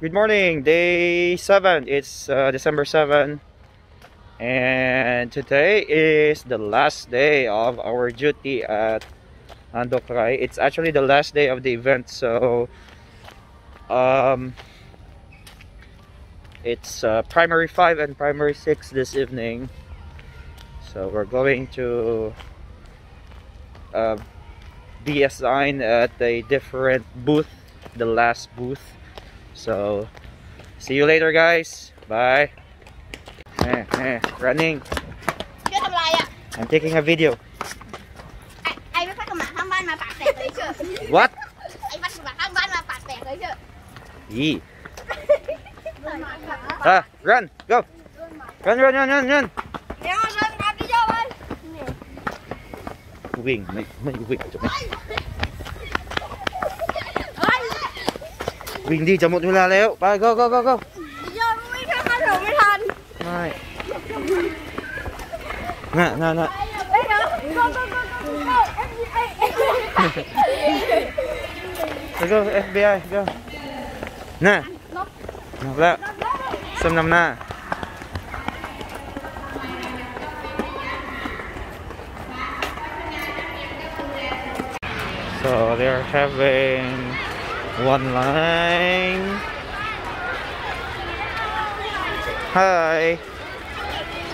Good morning, day 7. It's December 7, and today is the last day of our duty at Andok Rai. It's actually the last day of the event, so it's primary 5 and primary 6 this evening. So we're going to be assigned at a different booth, the last booth. So see you later, guys. Bye. Running. I'm taking a video. What? Run, go. Run. Wing, may wing. Wing đi, chậm một như là léo. Bye, go. Right. Nè. Go, FBI, go. Nè. Nọc lẹ. Xâm nằm nè. So they're having one line. Hi.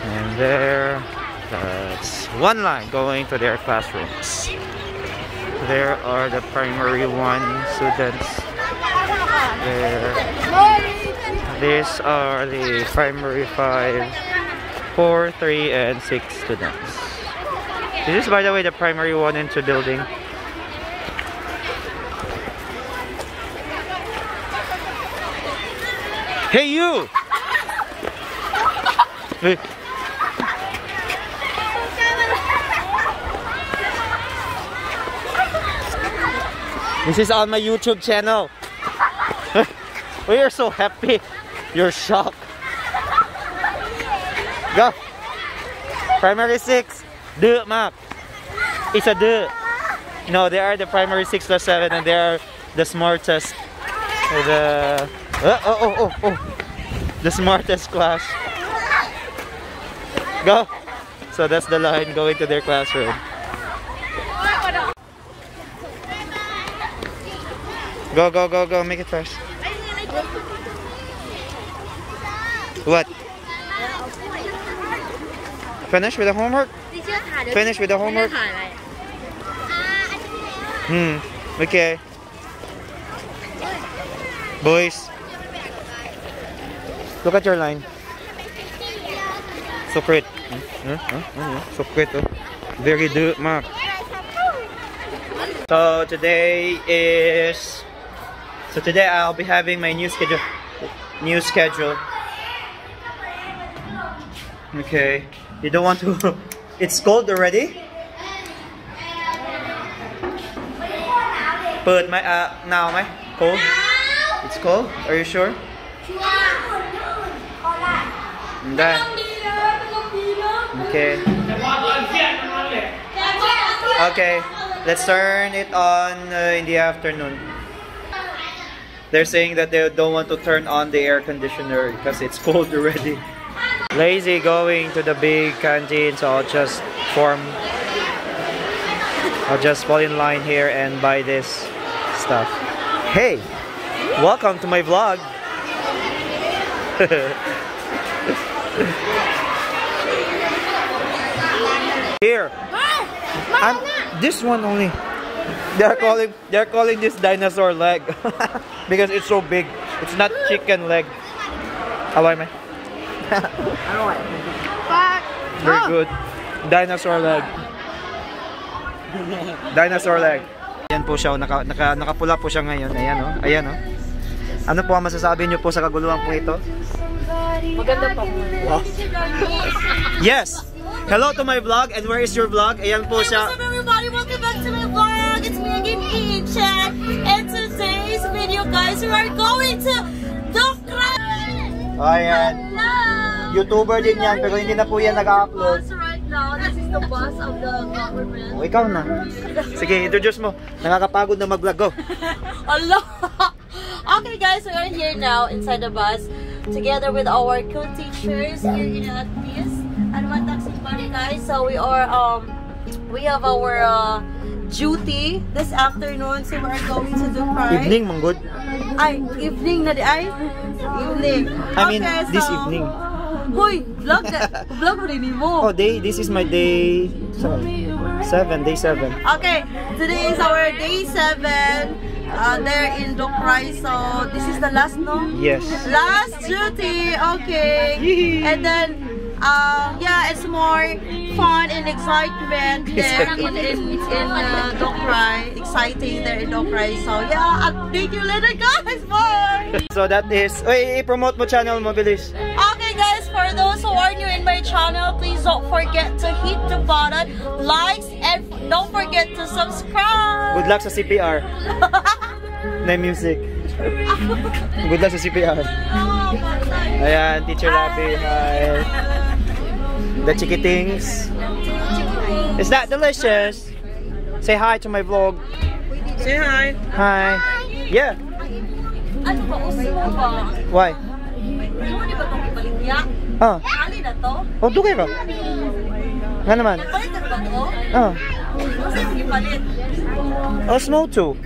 And that's one line going to their classrooms. There are the primary 1 students there. These are the primary 5, 4, 3, and 6 students. This is, by the way, the primary 1 and 2 building. Hey, you! Hey. This is on my YouTube channel. We are so happy. You're shocked. Go. Primary 6. Do map. It's a do. No, they are the primary 6 plus 7, and they are the smartest. The the smartest class. Go. So that's the line going to their classroom. Go. Make it fast. What? Finish with the homework? Finish with the homework? Okay. Boys, look at your line. Secret. Secret. Very good, Mark. So today I'll be having my new schedule. Okay. You don't want to. It's cold already. But my now my cold. It's cold? Are you sure? Okay. Okay. Let's turn it on in the afternoon. They're saying that they don't want to turn on the air conditioner because it's cold already. Lazy going to the big canteen, so I'll just fall in line here and buy this stuff. Hey! Welcome to my vlog. Here. This one only. They're calling this dinosaur leg because it's so big. It's not chicken leg. Alloy me. Very good. Dinosaur leg. Dinosaur leg. Ayan po siya, nakapula po siya ngayon. Ayan o. Ano po ang masasabi niyo po sa kaguluhan po ito? Maganda po. Wow. Yes! Hello to my vlog, and where is your vlog? Ayan po siya. What's up everybody? Welcome back to my vlog. It's me again, Ichan. And today's video, guys, we are going to Andok Rai. Ayan. YouTuber din yan, pero hindi na po yan nag-upload. Right now, this is the boss of the government. O, ikaw na. Sige, introduce mo. Nakakapagod na mag-vlog. Go. Allah! Okay guys, we are here now inside the bus together with our co-teachers here in this Taxi Body guys. So we have our duty this afternoon, so we are going to do cry. Evening, manggod. Ay, evening na di ay? Evening. I mean, this evening. Hoy, vlog mo rin mo. Oh, this is my day 7, day 7. Okay, today is our day 7. There in Dokrai, so this is the last, no? Yes. Last duty, okay. And then, yeah, it's more fun and excitement there in Dokrai. Exciting there in Dokrai. So yeah, I'll update you later, guys. Bye. So that is. Oy, i-promote mo channel mo, bilis. Okay, guys. For those who are new in my channel, please don't forget to hit the button, likes, and don't forget to subscribe. Good luck sa CPR. Na music. Good luck sa CPR. Ayan, Teacher Labi. Hi. The Chickitings. Is that delicious? Say hi to my vlog. Say hi. Hi. Yeah. Ano ba? Uso ba? Why? Ano ba itong ibaligya? Ah. Ali na to? Oh, dugay ka. Nga naman. Ipalit na ba to? Ah. Ano yung ipalit? Osmo 2.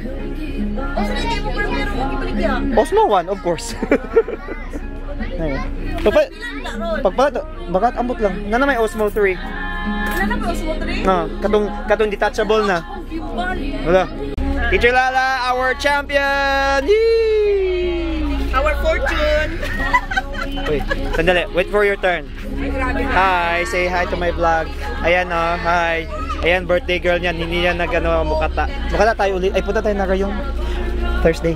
O sila hindi mo pero mong ibaligya? Osmo 1, of course. Ayun. Pagpalat, bakat ambot lang. Nga na may Osmo 3. Wala na ba Osmo 3? Ah, katong detachable na. Wala. Teacher Lala, our champion! Yee! Our fortune! Wait, sandali. Wait for your turn. Hi, say hi to my vlog. Ayan oh, hi. Ayan, birthday girl niyan. Hindi yan nag-ano, mukata. Mukata tayo ulit. Ay, punta tayo na ngayong Thursday.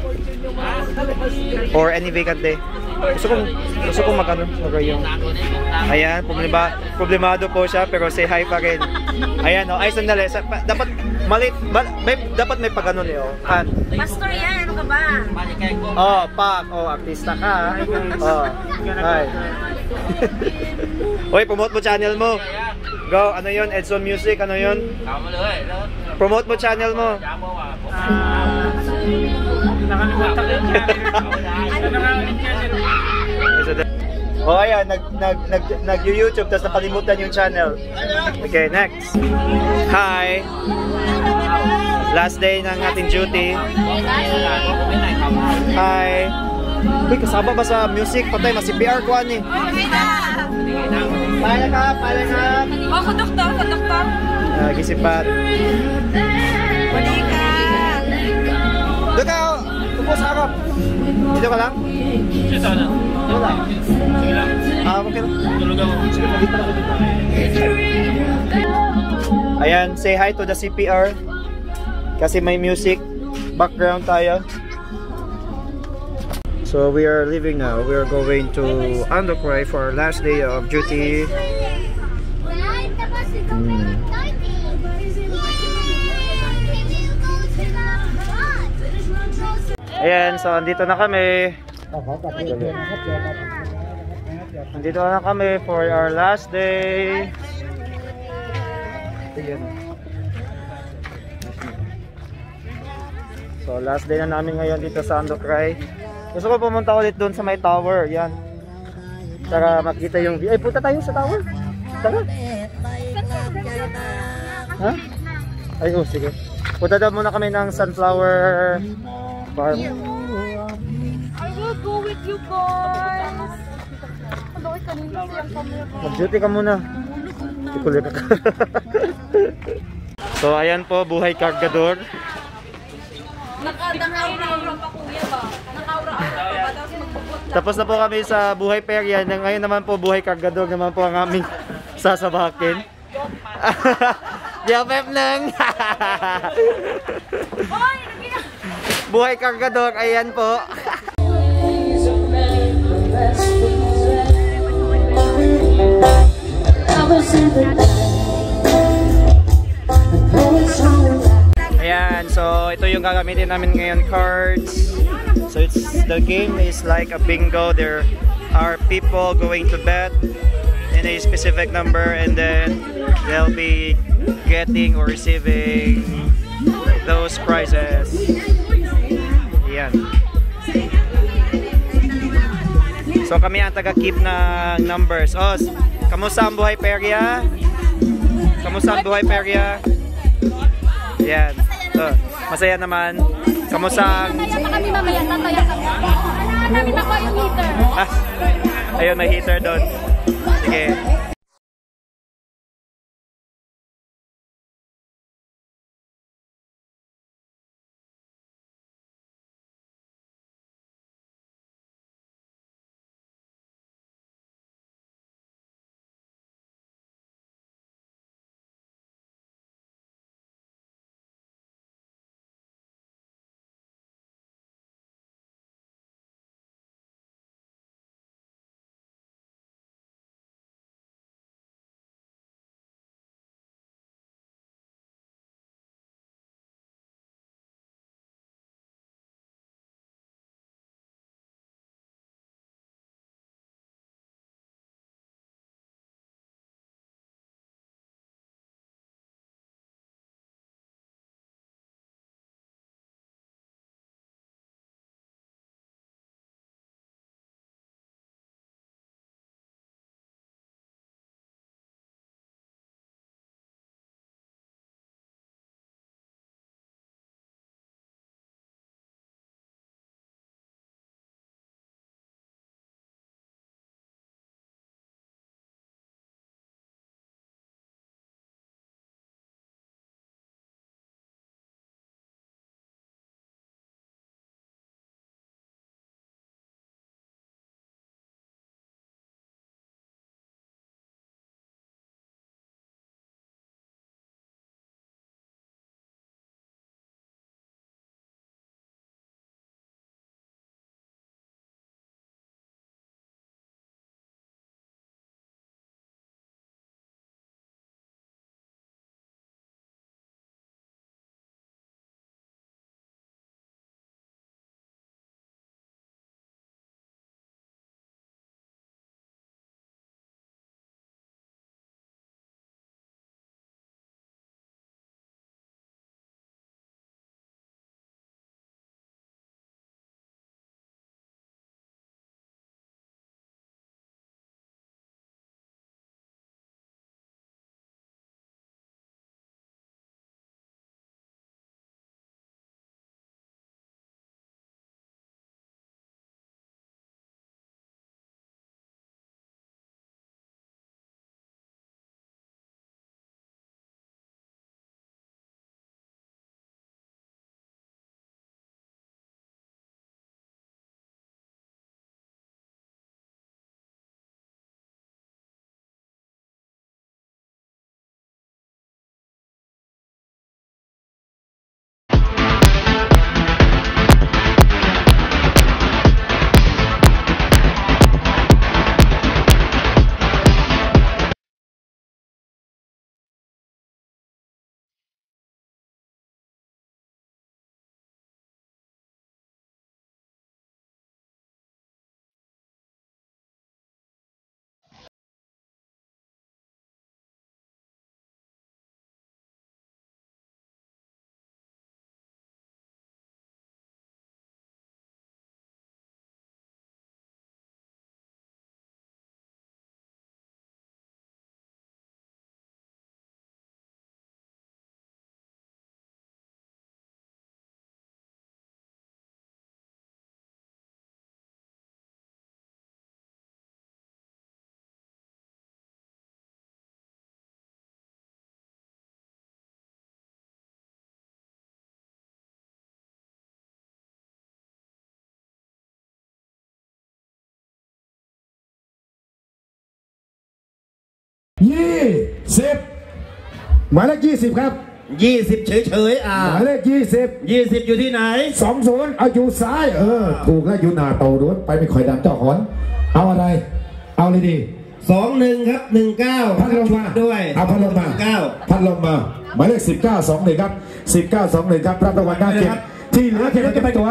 Or any vacant day. Gusto kong mag-ano, mag-yung. Ayan, problemado po siya, pero say hi pa rin. Ayan oh, ay sandali. Dapat malit, dapat may pag-ano niyo. Pastor yan, ano ka ba? Oh, pak. Oh, artista ka. Oh, hi. Hoy, promote mo channel mo. Go, ano yun? Edson Music, ano yun? Promote mo channel mo. Oh, ayan, nag-YouTube, tapos napalimutan yung channel. Okay, next. Hi. Last day ng ating duty. Hi. Uy, kasama ba sa music? Patay, mas CPR ko ani. Pala ka. Oh, konduktor. Gisipat. Balik ka. Doon ka, upo sa harap. Dito ka lang? Dito na. Wala. Sige lang. Okay lang. Tulog ako. Sige, dito na ako dito. Ayan, say hi to the CPR. Kasi may music. Background tayo. So we are leaving now. We are going to Andokrai for our last day of duty. Ayan, so andito na kami. Andito na kami for our last day. So last day na namin ngayon dito sa Andokrai. Gusto ko pumunta ulit doon sa may tower, yan. Para makita yung view. Ay, punta tayo sa tower. Tara. Ha? Ay, oh, sige. Punta daw muna kami ng Sunflower Farm. I will go with you guys. Mag-duty ka muna. Ikulit ka. So, ayan po, buhay kargador. Nakaura pa kuya ba? Nakaura pa ba? Tapos na po kami sa buhay perya. Ngayon naman po buhay kargador naman po ang aming sasabakin. Yapep nang. Buhay kargador, ayan po. Ayan, so ito yung gagamitin namin ngayon, cards. So the game is like a bingo. There are people going to bet in a specific number, and then they'll be getting or receiving those prizes. Ayan. So kami ang taga-keep ng numbers. Oh, kamusta ang buhay Peria? Kamusta ang buhay Peria? Yan. Masaya naman. Kamusta ang... kami mamaya, tataya kami. Namin ako yung heater. Ayun, may heater doon. Sige.20หมายเลข20ครับ20เฉยๆหมายเลข20อยู่ที่ไหน20เอาอยู่ซ้ายถูกแล้วอยู่หน้าโตด้วยไปไม่ค่อยดังเจ้าหอนเอาอะไรเอาเลยดี21ครับ19พัดลมมาด้วยเอาพัดลมมาพัดลมมาหมายเลข1921ครับ1921ครับรับรางวัลได้เก็บที่เหลือเก็บไปตัว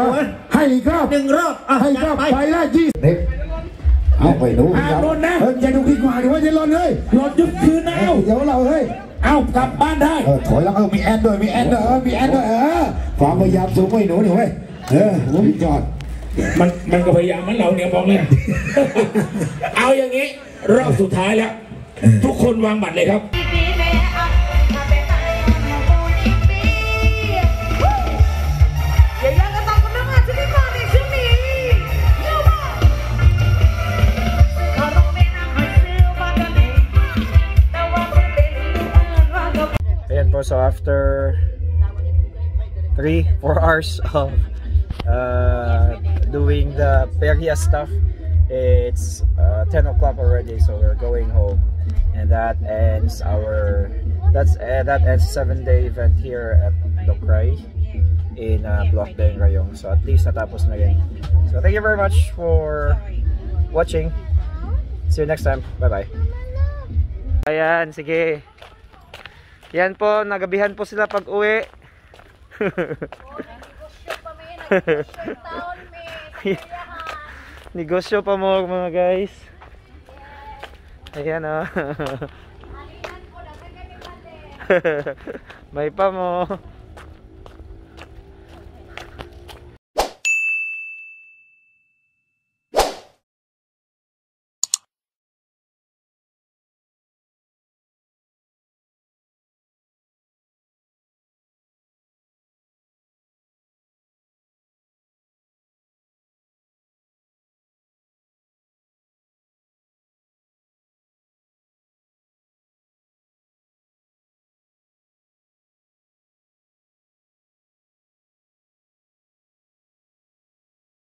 ให้อีกรอบ1 รอบให้รอบไปแล้ว20เอาไปดูลนนะอย่าดูดีกว่าดีว่าจะลนเลยลนยุบคืนนะเดี๋ยวเราเฮ้ยเอากลับบ้านได้ถอยแล้วมีแอนด้วยมีแอนด้วยความพยายามสูงไว้หนูนี่เว้ยสุดยอด มันก็พยายามมันเราเนี่ยบอกเลย เอาอย่างงี้รอบสุดท้ายแล้ว ทุกคนวางบัตรเลยครับ Ayan po, so after 3-4 hours of doing the Peria stuff, it's 10 o'clock already, so we're going home, and that ends our that ends 7-day event here at Docray in Block Deng Rayong. So at least natapos na rin. So thank you very much for watching. See you next time. Bye bye. Ayan, sige. Yan po, nagabihan po sila pag uwi. Negosyo pa mo mga guys. Ayan o. May pa mo.